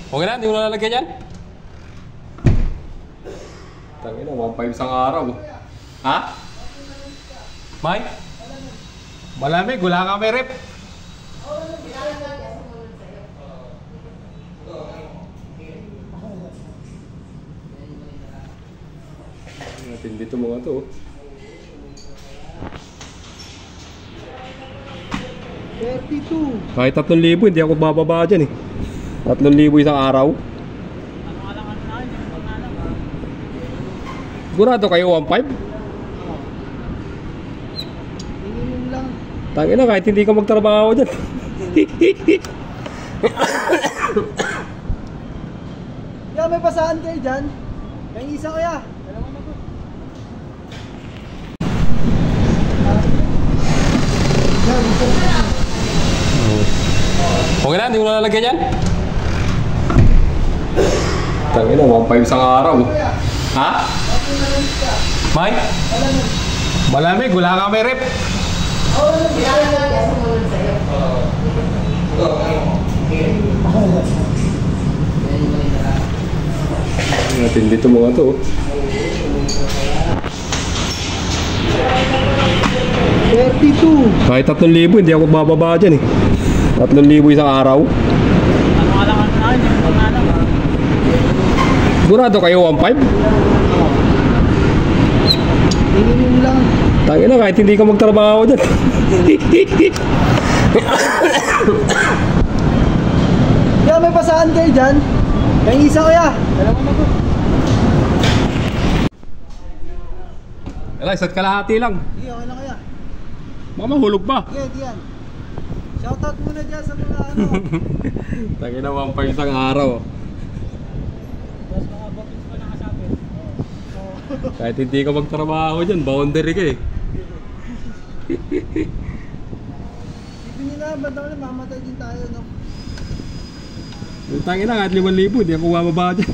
Okay na, hindi mo na lalagyan yan? Tangina, 1.5 isang araw. Ha? May? Malamig, wala ka may rep. Natin dito mga to. 32. Kahit 3,000, hindi ako bababa dyan eh. 3,000 isang araw. Sigurado kayo 1.5? Minimum lang. Tangina, kahit hindi ka magtrabaho dyan. Kaya may pasahan kayo dyan. Yung isa kaya. Okay na, hindi mo na lalagyan yan? Tangina, 1.5 isang araw. Ha? May? Malamig, wala ka may rep. Natin dito mga to. 32. Kahit 3,000, hindi ako bababa dyan eh. 3,000 isang araw. Sigurado kayo 1.5? Minimum lang. Tangina, kahit hindi ka magtrabaho dyan. Kaya may pasahan kayo dyan. Yung isa kaya. Alam mo na to. Wala, isa't kalahati lang. Hindi, okay lang kaya. Baka mahulog pa. Okay, diyan. Shoutout muna dyan sa mga ano. Tangina, 1.5 isang araw. Tapos mga bookings pa nakasabi. Kahit hindi ka magtrabaho dyan, boundary ka eh. Isipin nyo na, ba't naman mamatay din tayo, no? Tangina, kahit 5,000, hindi ako bababa dyan.